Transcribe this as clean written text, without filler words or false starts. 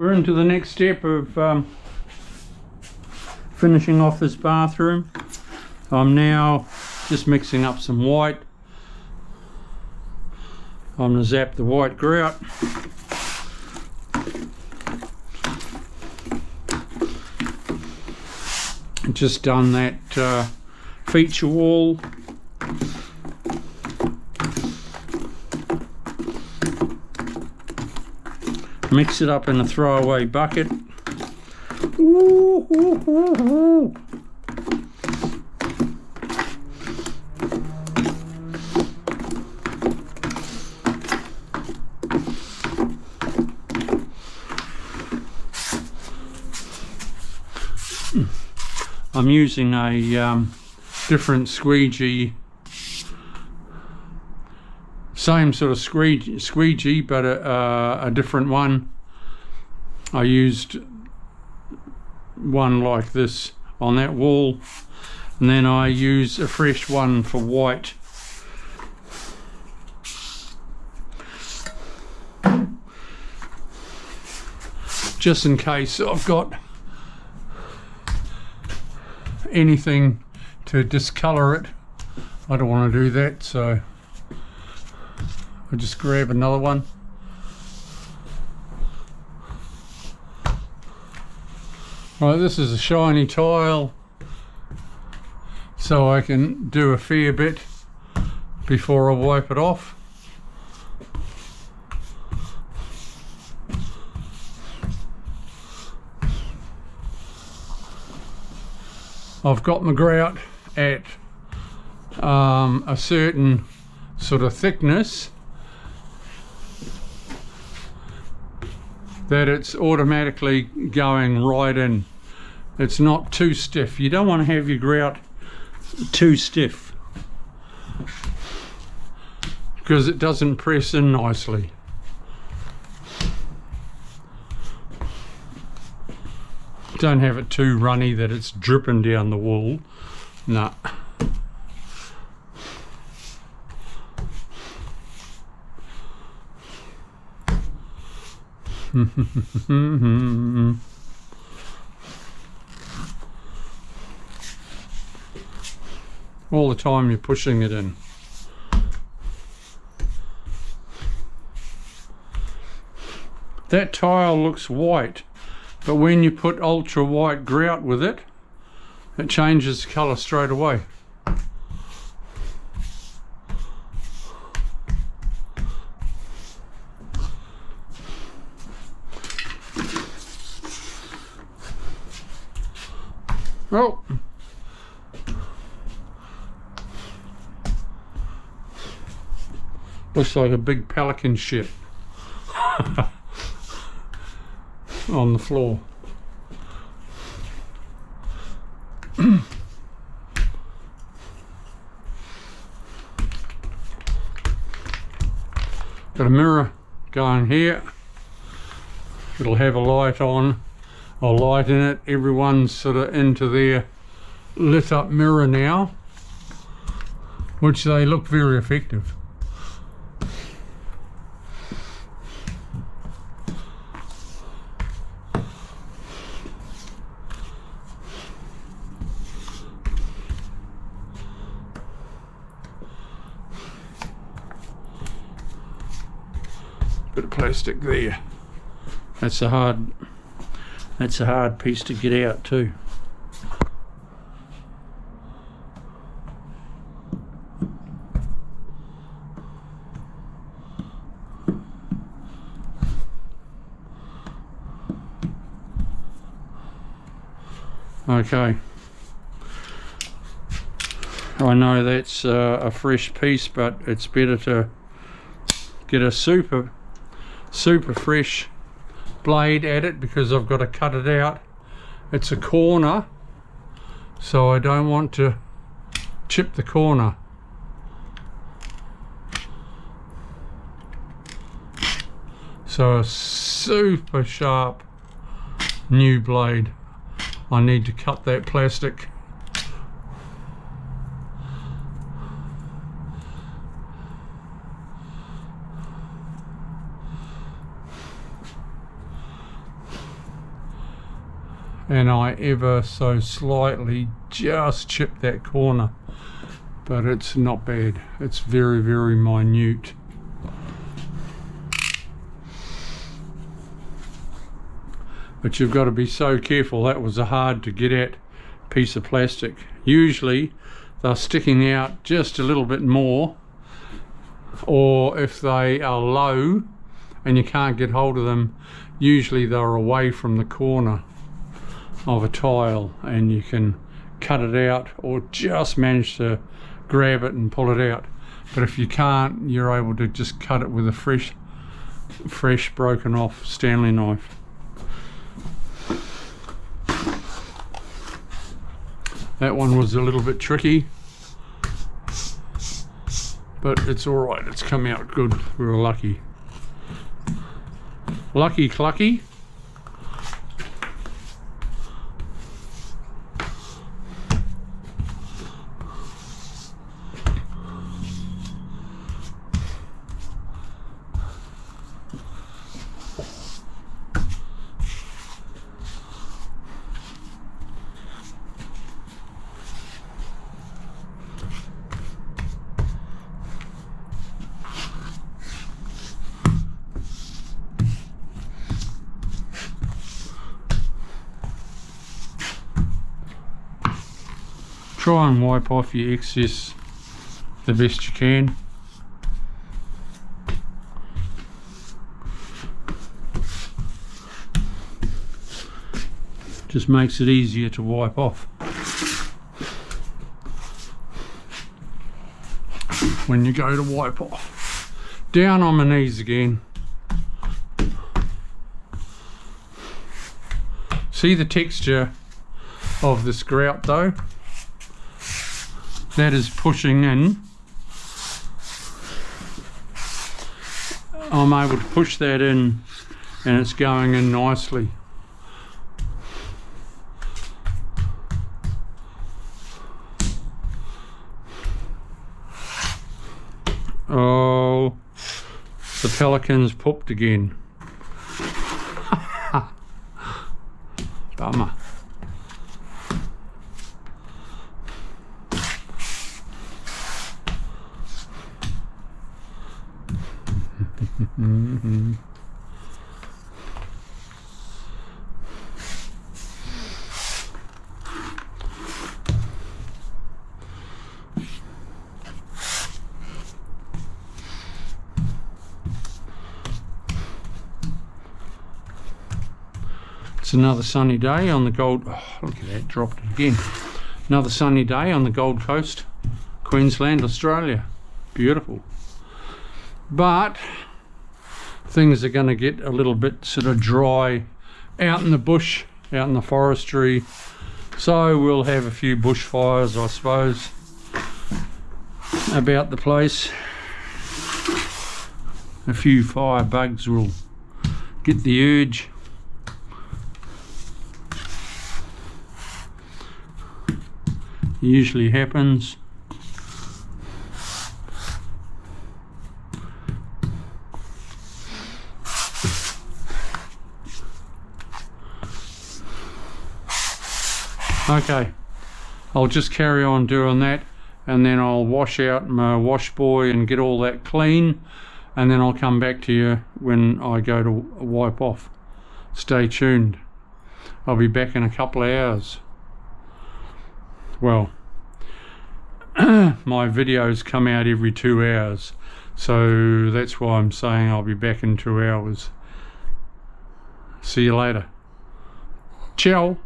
We're into the next step of finishing off this bathroom. I'm now just mixing up some white. I'm going to zap the white grout. Just done that feature wall. Mix it up in a throwaway bucket. Ooh, ooh, ooh, ooh. I'm using a different squeegee, same sort of squeegee, but a different one. I used one like this on that wall, and then I use a fresh one for white. Just in case I've got anything to discolor it. I don't want to do that, so I'll just grab another one. Right, this is a shiny tile, so I can do a fair bit before I wipe it off. I've got my grout at a certain sort of thickness that it's automatically going right in. It's not too stiff. You don't want to have your grout too stiff because it doesn't press in nicely. Don't have it too runny that it's dripping down the wall. Nah. All the time you're pushing it in. That tile looks white, but when you put ultra white grout with it, it changes colour straight away. Oh, looks like a big pelican ship on the floor. Got a mirror going here. It'll have a light on, a light in it. Everyone's sort of into their lit up mirror now, which they look very effective. Bit of plastic there. That's a hard piece to get out too. Okay. I know that's a fresh piece, but it's better to get a super fresh blade at it because I've got to cut it out. It's a corner, so I don't want to chip the corner. So a super sharp new blade. I need to cut that plastic. and I ever so slightly just chipped that corner, but it's not bad. It's very, very minute. But you've got to be so careful. That was a hard to get at piece of plastic. Usually they're sticking out just a little bit more, or if they are low and you can't get hold of them, usually they're away from the corner of a tile and you can cut it out or just manage to grab it and pull it out. But if you can't, you're able to just cut it with a fresh broken off Stanley knife. That one was a little bit tricky, but it's all right. It's come out good. We were lucky. Lucky clucky. Try and wipe off your excess the best you can. Just makes it easier to wipe off when you go to wipe off. Down on my knees again. See the texture of this grout though? That is pushing in. I'm able to push that in and it's going in nicely. Oh, the pelican's pooped again. Bummer. It's another sunny day on the Gold. Oh, look at that, dropped it again. Another sunny day on the Gold Coast, Queensland, Australia. Beautiful. But things are going to get a little bit sort of dry out in the bush, out in the forestry. So we'll have a few bushfires, I suppose, about the place. A few fire bugs will get the urge. Usually happens. Okay, I'll just carry on doing that and then I'll wash out my wash buoy and get all that clean, and then I'll come back to you when I go to wipe off. Stay tuned. I'll be back in a couple of hours. Well, my videos come out every 2 hours, so that's why I'm saying I'll be back in 2 hours. See you later. Ciao.